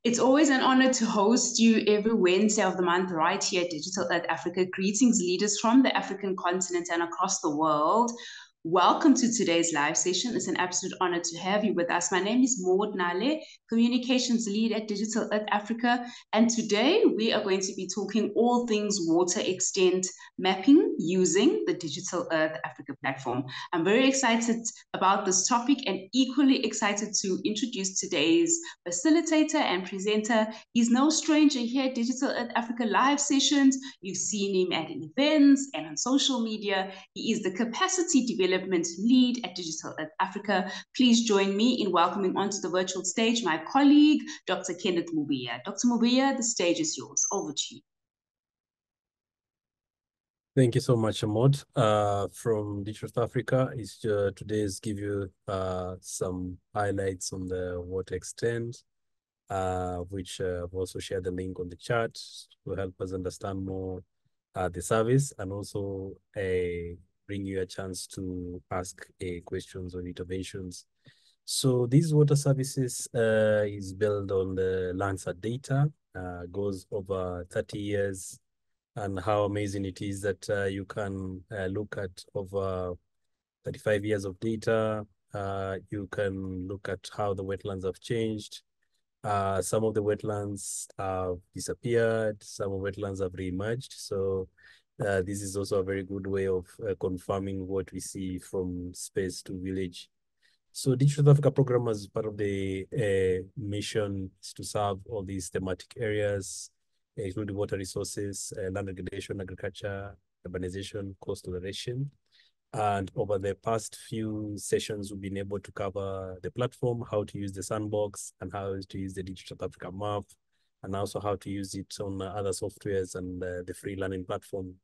It's always an honor to host you every Wednesday of the month right here at Digital Earth Africa. Greetings, leaders from the African continent and across the world. Welcome to today's live session. It's an absolute honor to have you with us. My name is Maud Nale, Communications Lead at Digital Earth Africa. And today we are going to be talking all things water extent mapping using the Digital Earth Africa platform. I'm very excited about this topic and equally excited to introduce today's facilitator and presenter. He's no stranger here at Digital Earth Africa live sessions. You've seen him at events and on social media. He is the capacity development lead at Digital Earth Africa. Please join me in welcoming onto the virtual stage my colleague, Dr. Kenneth Mubea. Dr. Mubea, the stage is yours. Over to you. Thank you so much, Ahmad. From Digital Africa, today's give you some highlights on the water extent, which I've also shared the link on the chat to help us understand more the service, and also bring you a chance to ask questions or interventions. So these water services is built on the Landsat data, goes over 30 years. And how amazing it is that you can look at over 35 years of data. You can look at how the wetlands have changed. Some of the wetlands have disappeared. Some of the wetlands have re-emerged. So this is also a very good way of confirming what we see from space to village. So Digital Africa program, as part of the mission, is to serve all these thematic areas, including water resources, land regulation, agriculture, urbanization, coastal erosion. And over the past few sessions, we've been able to cover the platform, how to use the sandbox, and how to use the Digital Africa map, and also how to use it on other softwares and the free learning platform.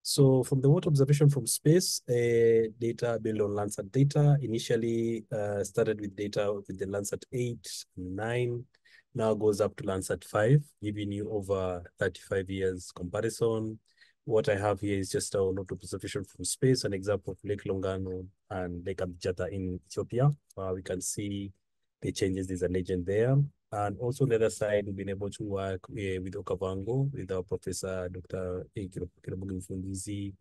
So from the water observation from space, data built on Landsat data, initially started with data with the Landsat 8, 9, now goes up to Landsat 5, giving you over 35 years comparison. What I have here is just a water observation from space, an example of Lake Longano and Lake Abjata in Ethiopia. We can see the changes. There's a legend there. And also on the other side, we've been able to work with Okavango, with our professor, Dr. Fundizi,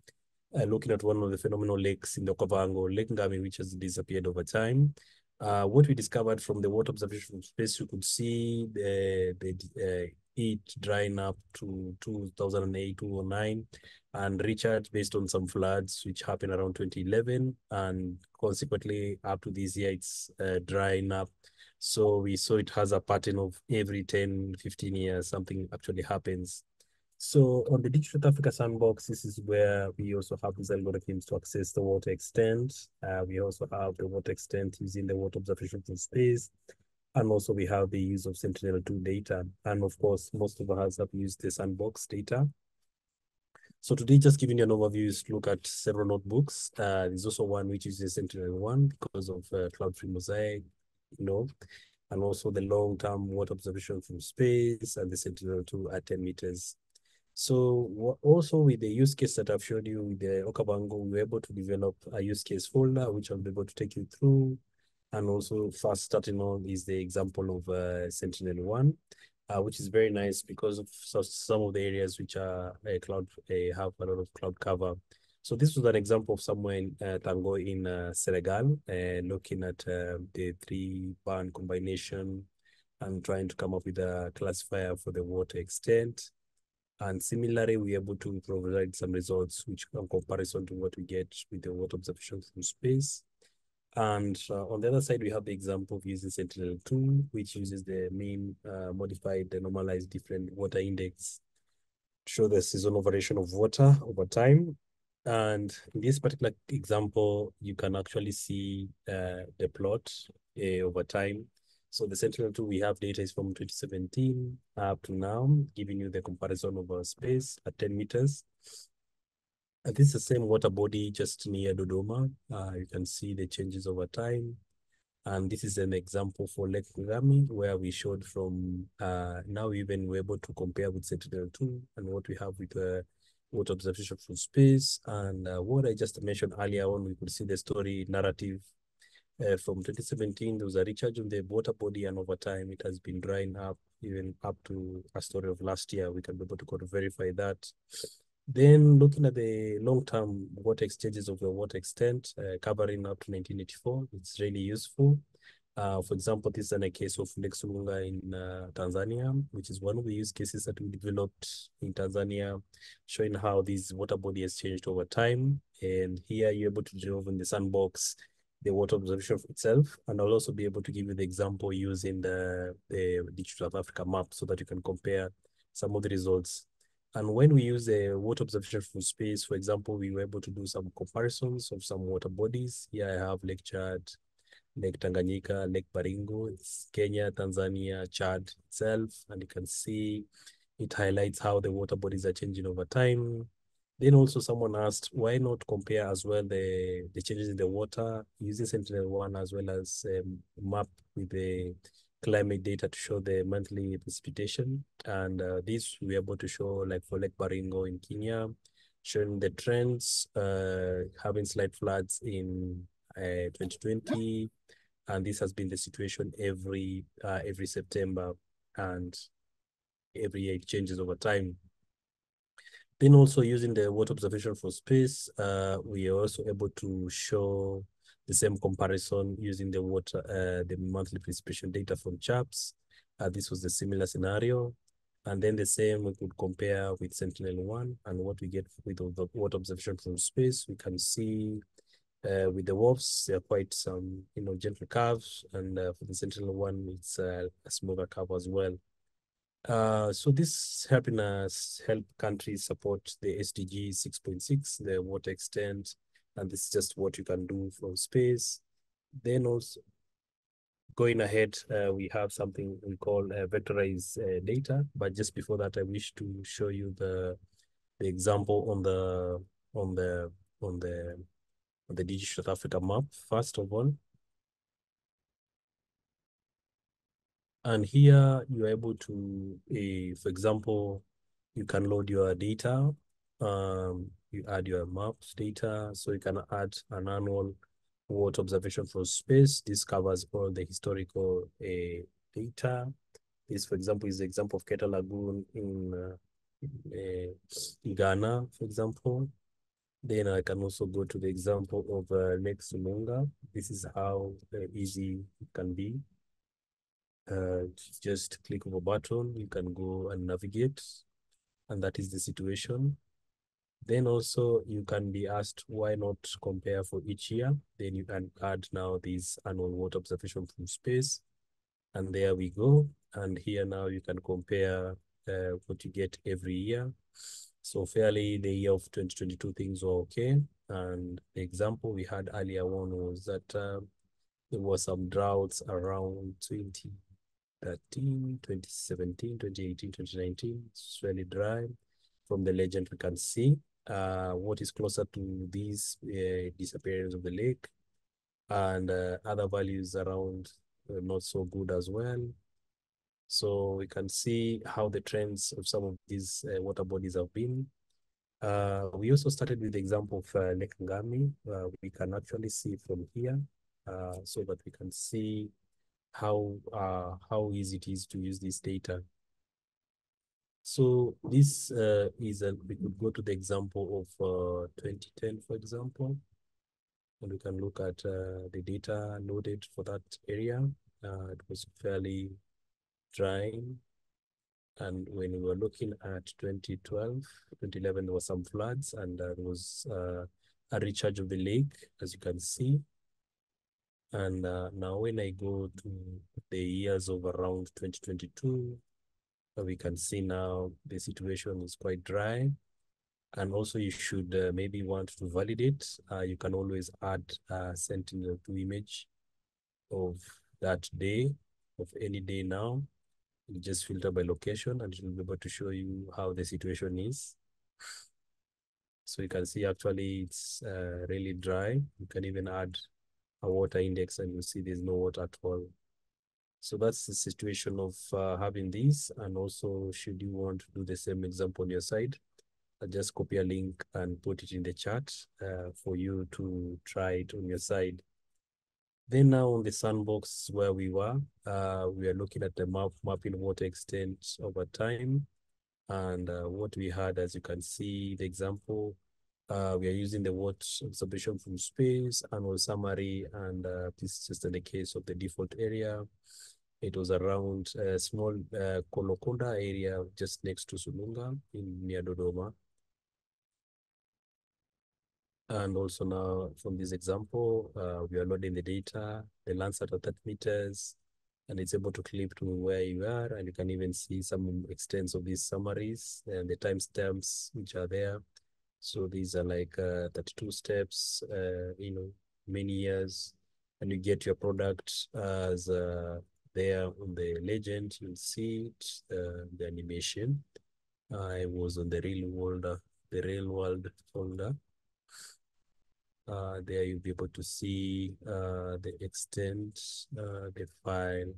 looking at one of the phenomenal lakes in the Okavango, Lake Ngami, which has disappeared over time. What we discovered from the water observation from space, you could see it drying up to 2008, 2009, and recharge based on some floods which happened around 2011, and consequently up to this year it's drying up. So we saw it has a pattern of every 10, 15 years, something actually happens. So on the Digital Africa Sandbox, this is where we also have these algorithms to access the water extent. We also have the water extent using the water observation from space. And also we have the use of Sentinel2 data. And of course, most of us have used the sandbox data. So today, just giving you an overview is to look at several notebooks. There's also one which uses Sentinel1 because of cloud-free mosaic, and also the long-term water observation from space and the Sentinel2 at 10 meters. So also with the use case that I've showed you with the Okavango, we were able to develop a use case folder, which I'll be able to take you through. And also first starting on is the example of Sentinel1, which is very nice because of some of the areas which are cloud have a lot of cloud cover. So this was an example of somewhere in Tango in Senegal, looking at the 3-band combination and trying to come up with a classifier for the water extent. And similarly, we're able to provide some results which in comparison to what we get with the water observation from space. And on the other side, we have the example of using Sentinel2, which uses the mean modified, the normalized different water index to show the seasonal variation of water over time. And in this particular example, you can actually see the plot over time. So the Sentinel-2 we have data is from 2017 up to now, giving you the comparison of our space at 10 meters. And this is the same water body just near Dodoma. You can see the changes over time. And this is an example for Lake Ngami, where we showed from now even we're able to compare with Sentinel-2 and what we have with water observation from space. And what I just mentioned earlier on, we could see the story narrative From 2017, there was a recharge on the water body, and over time, it has been drying up, even up to a story of last year. We can be able to go to verify that. Then looking at the long-term water exchanges of the water extent, covering up to 1984, it's really useful. For example, this is a case of Lake Sulunga in Tanzania, which is one of the use cases that we developed in Tanzania, showing how this water body has changed over time. And here you're able to drive in the sandbox the water observation itself. And I'll also be able to give you the example using the Digital South Africa map so that you can compare some of the results. And when we use the water observation from space, for example, we were able to do some comparisons of some water bodies. Here I have Lake Chad, Lake Tanganyika, Lake Baringo. It's Kenya, Tanzania, Chad itself. And you can see it highlights how the water bodies are changing over time. Then also someone asked, why not compare as well the changes in the water using Sentinel1 as well as map with the climate data to show the monthly precipitation. And this we are able to show like for Lake Baringo in Kenya, showing the trends, having slight floods in 2020. And this has been the situation every September, and every year it changes over time. Then also using the water observation for space, we are also able to show the same comparison using the the monthly precipitation data from CHAPS. This was the similar scenario. And then the same we could compare with Sentinel-1 and what we get with the water observation from space. We can see with the WOfS, there are quite some, gentle curves. And for the Sentinel-1, it's a smoother curve as well. So this helping us help countries support the SDG 6.6, the water extent, and this is just what you can do from space. Then also going ahead, we have something we call vectorized data. But just before that, I wish to show you the example on the Digital South Africa map first of all. And here you're able to, for example, you can load your data. You add your maps data, so you can add an annual water observation for space. This covers all the historical data. This, for example, is the example of Keta Lagoon in Ghana, for example. Then I can also go to the example of Lake Sulunga. This is how easy it can be. Just click of a button, you can go and navigate, and that is the situation. Then also you can be asked why not compare for each year. Then you can add now this annual water observation from space, and there we go. And here now you can compare what you get every year. So fairly the year of 2022 things were okay. And the example we had earlier one was that there was some droughts around 2013, 2017, 2018, 2019. It's really dry. From the legend, we can see what is closer to these disappearance of the lake, and other values around not so good as well. So we can see how the trends of some of these water bodies have been. We also started with the example of Lake Ngami. We can actually see from here so that we can see how easy it is to use this data. So this we could go to the example of 2010, for example, and we can look at the data loaded for that area. It was fairly dry. And when we were looking at 2012, 2011, there were some floods, and there was a recharge of the lake, as you can see. And now when I go to the years of around 2022, we can see now the situation is quite dry. And also you should maybe want to validate. You can always add a Sentinel-2 image of that day, of any day now. You just filter by location and it will be able to show you how the situation is. So you can see actually it's really dry. You can even add a water index and you'll see there's no water at all. So that's the situation of having these. And also, should you want to do the same example on your side, just copy a link and put it in the chat for you to try it on your side. Then now on the sandbox where we are looking at the mapping water extent over time. And what we had, as you can see, the example, we are using the water observation from space, annual summary, and this is just in the case of the default area. It was around a small Kolokonda area just next to Sulunga in near Dodoma. And also now from this example, we are loading the data, the Landsat at 30 meters, and it's able to clip to where you are, and you can even see some extents of these summaries and the timestamps which are there. So these are like 32 steps, many years, and you get your product as there on the legend. You'll see it, the animation. I was on the real world folder. There you'll be able to see the extent, the file,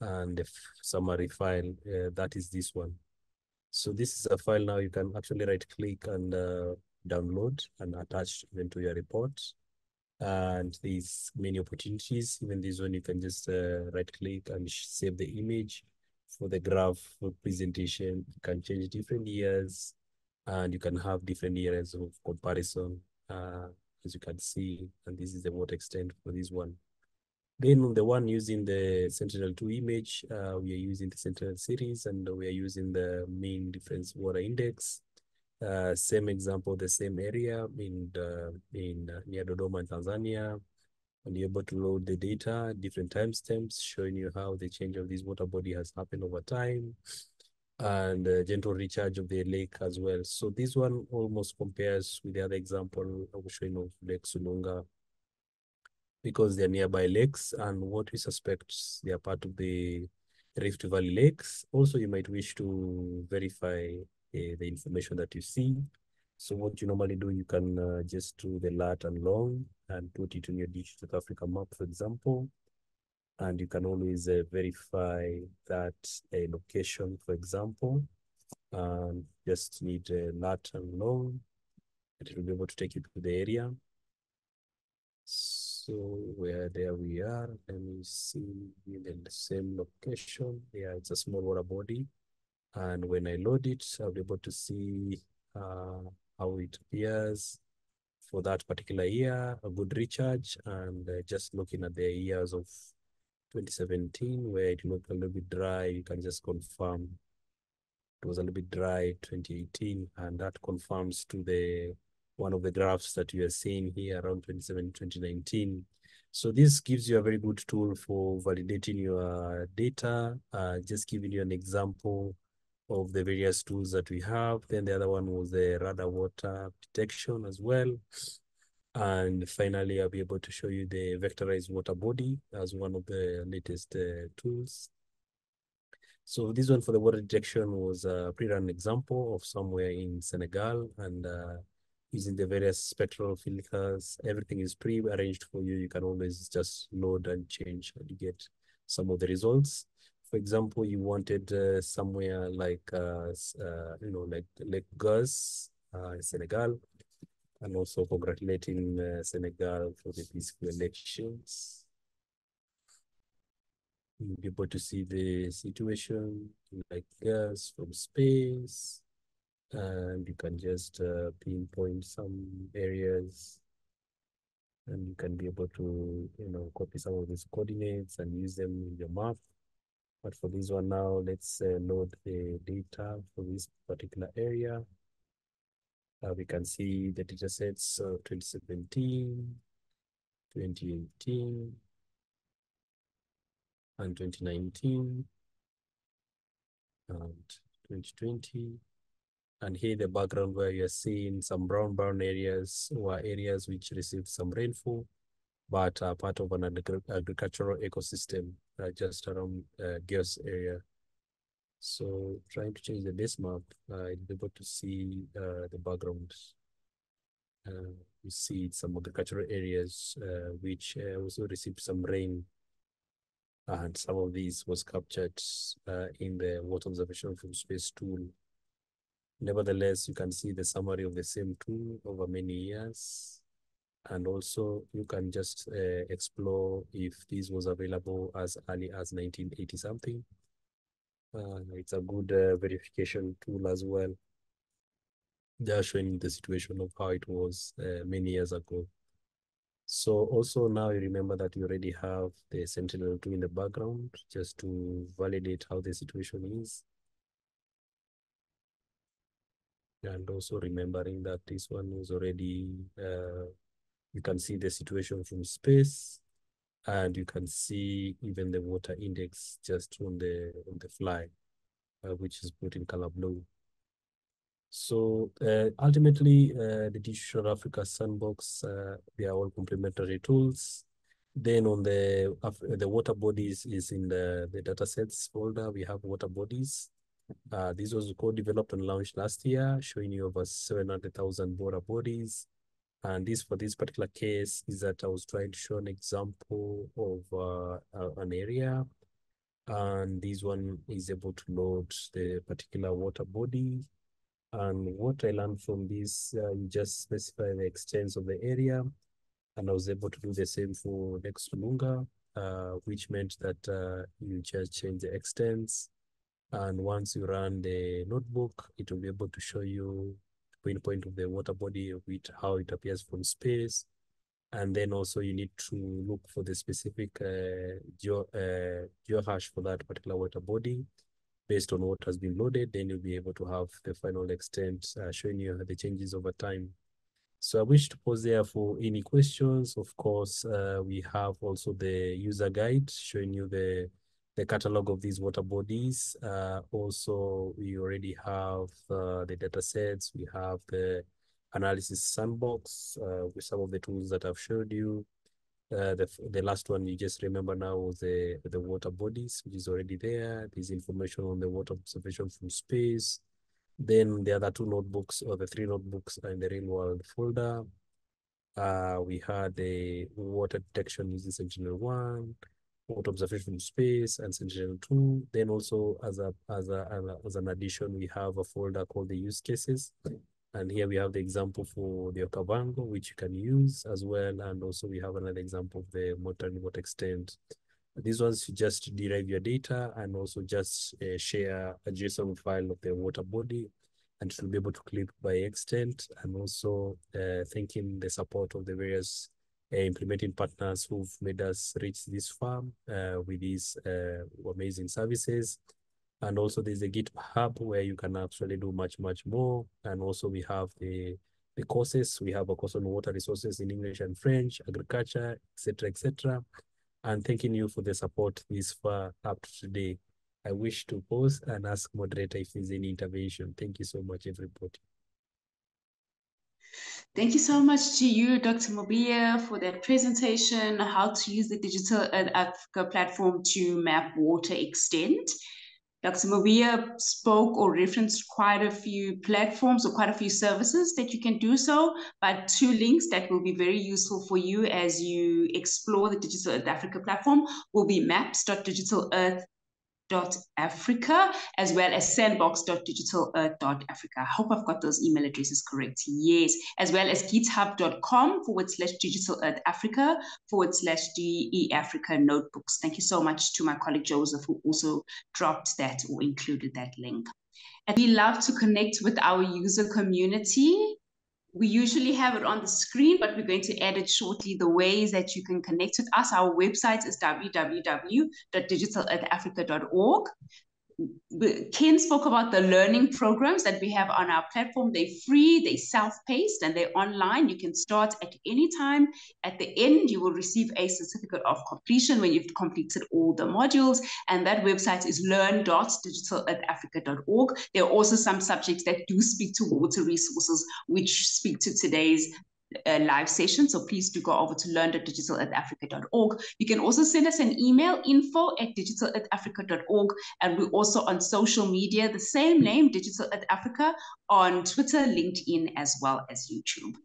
and the summary file. That is this one. So this is a file now you can actually right click and download and attach even to your report. And there's many opportunities. Even this one, you can just right click and save the image for the graph for presentation. You can change different years and you can have different areas of comparison, as you can see. And this is the water extent for this one. Then on the one using the Sentinel2 image, we are using the Sentinel series and we are using the mean difference water index. Same example, the same area in near Dodoma in Tanzania. And you're able to load the data, different timestamps, showing you how the change of this water body has happened over time, and gentle recharge of the lake as well. So this one almost compares with the other example I was showing of Lake Sulunga, because they're nearby lakes, and what we suspect they are part of the Rift Valley lakes. Also, you might wish to verify the information that you see. So what you normally do, you can just do the lat and long and put it in your Dish South Africa map, for example. And you can always verify that a location, for example, and just need a lat and long. It will be able to take you to the area. So where there we are, let me see in the same location. Yeah, it's a small water body. And when I load it, I'll be able to see how it appears for that particular year, a good recharge. And just looking at the years of 2017, where it looked a little bit dry, you can just confirm it was a little bit dry 2018, and that confirms to the one of the graphs that you are seeing here around 2017, 2019. So this gives you a very good tool for validating your data, just giving you an example of the various tools that we have. Then the other one was the radar water detection as well. And finally, I'll be able to show you the vectorized water body as one of the latest tools. So this one for the water detection was a pre-run example of somewhere in Senegal, and using the various spectral filters, everything is pre-arranged for you. You can always just load and change and you get some of the results. For example, you wanted somewhere like, like Lake Gus, Senegal, and also congratulating Senegal for the peaceful elections. You'll be able to see the situation like gas from space, and you can just pinpoint some areas, and you can be able to, copy some of these coordinates and use them in your map. But for this one now, let's load the data for this particular area. We can see the data sets of 2017, 2018, and 2019, and 2020. And here the background where you're seeing some brown areas or areas which received some rainfall, but are part of an agricultural ecosystem just around Geos area. So trying to change the base map, you'll be able to see the background. You see some agricultural areas which also received some rain, and some of these was captured in the water observation from space tool. Nevertheless, you can see the summary of the same tool over many years. And also you can just explore if this was available as early as 1980 something. It's a good verification tool as well. They are showing the situation of how it was many years ago. So also now you remember that you already have the Sentinel-2 in the background just to validate how the situation is. And also remembering that this one is already, you can see the situation from space, and you can see even the water index just on the fly, which is put in color blue. So ultimately, the Digital Africa Sandbox, they are all complementary tools. Then on the water bodies is in the datasets folder. We have water bodies. This was co-developed and launched last year, showing you over 700,000 water bodies. And this, for this particular case, is that I was trying to show an example of an area. And this one is able to load the particular water body. And what I learned from this, you just specify the extents of the area. And I was able to do the same for next to Lunga, which meant that you just change the extents. And once you run the notebook, it will be able to show you the pinpoint of the water body, of it, how it appears from space. And then also you need to look for the specific geohash for that particular water body. Based on what has been loaded, then you'll be able to have the final extent showing you the changes over time. So I wish to pause there for any questions. Of course, we have also the user guide showing you the catalog of these water bodies. Also, we already have the data sets. We have the analysis sandbox with some of the tools that I've showed you. The last one you just remember now was the water bodies, which is already there. There's information on the water observation from space. Then the other two notebooks, or the three notebooks, are in the real world folder. We had the water detection using Sentinel-1, water observation from space, and Sentinel-2. Then also as an addition, we have a folder called the use cases. And here we have the example for the Okavango, which you can use as well. And also we have another example of the monitoring water extent. These ones, you just derive your data and also just share a JSON file of the water body, and it will be able to clip by extent. And also thanking the support of the various implementing partners who've made us reach this far with these amazing services. And also there's a GitHub where you can actually do much more. And also we have the courses. We have a course on water resources in English and French, agriculture, etc., etc. And thanking you for the support this far up to today. I wish to pause and ask moderator if there's any intervention. Thank you so much, everybody. Thank you so much to you, Dr. Mubea, for that presentation, how to use the Digital Africa platform to map water extent. Dr. Mubea spoke or referenced quite a few platforms or quite a few services that you can do so, but two links that will be very useful for you as you explore the Digital Earth Africa platform will be maps.digitalearth.africa as well as sandbox.digitalearth.africa. I hope I've got those email addresses correct. Yes, as well as github.com/digitalearthafrica/DE Africa notebooks. Thank you so much to my colleague Joseph, who also dropped that or included that link. And we love to connect with our user community. We usually have it on the screen, but we're going to add it shortly. The ways that you can connect with us, our website is www.digitalearthafrica.org. Ken spoke about the learning programs that we have on our platform. They're free, they're self-paced, and they're online. You can start at any time. At the end, you will receive a certificate of completion when you've completed all the modules. And that website is learn.digitalearthafrica.org. There are also some subjects that do speak to water resources, which speak to today's live session. So please do go over to learn.digitalearthafrica.org. You can also send us an email, info@digitalearthafrica.org. And we're also on social media, the same name, Digital Earth Africa, on Twitter, LinkedIn, as well as YouTube.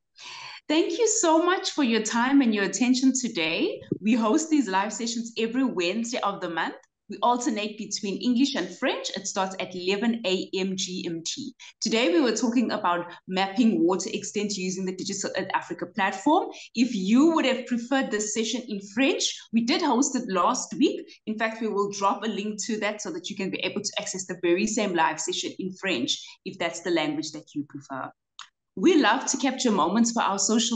Thank you so much for your time and your attention today. We host these live sessions every Wednesday of the month. We alternate between English and French. It starts at 11 a.m. GMT. Today, we were talking about mapping water extent using the Digital Earth Africa platform. If you would have preferred this session in French, we did host it last week. In fact, we will drop a link to that so that you can be able to access the very same live session in French, if that's the language that you prefer. We love to capture moments for our social